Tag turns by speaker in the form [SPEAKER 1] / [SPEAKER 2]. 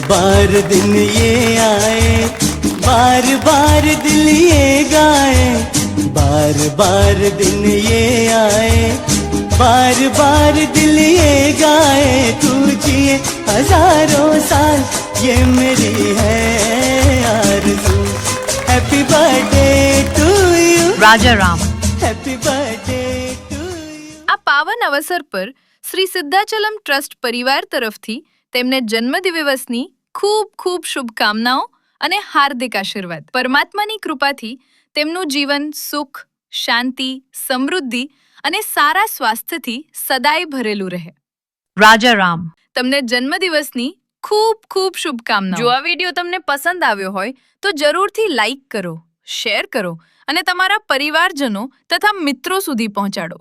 [SPEAKER 1] बार दिन ये आए, बार बार दिल ये गाए, बार बार दिन ये आए, बार बार दिल ये गाए, तू जिए हजारों साल ये मेरी है आरज़ू। Happy birthday to you
[SPEAKER 2] Raja Ram.
[SPEAKER 1] Happy birthday to you.
[SPEAKER 2] આ પાવન અવસર પર શ્રી સિદ્ધાચલમ ટ્રસ્ટ પરિવાર તરફથી તેમને જન્મદિવસની ખૂબ ખૂબ શુભકામનાઓ અને હાર્દિક આશીર્વાદ। પરમાત્માની કૃપાથી તેમનું જીવન સુખ, શાંતિ, સમૃદ્ધિ અને સારા સ્વાસ્થ્યથી સદાય ભરેલું રહે। રાજા રામ। તમને જન્મદિવસની ખૂબ ખૂબ શુભકામનાઓ। જો આ વિડીયો તમને પસંદ આવ્યો હોય તો જરૂરથી લાઈક કરો, શેર કરો અને તમારા પરિવારજનો તથા મિત્રો સુધી પહોંચાડો।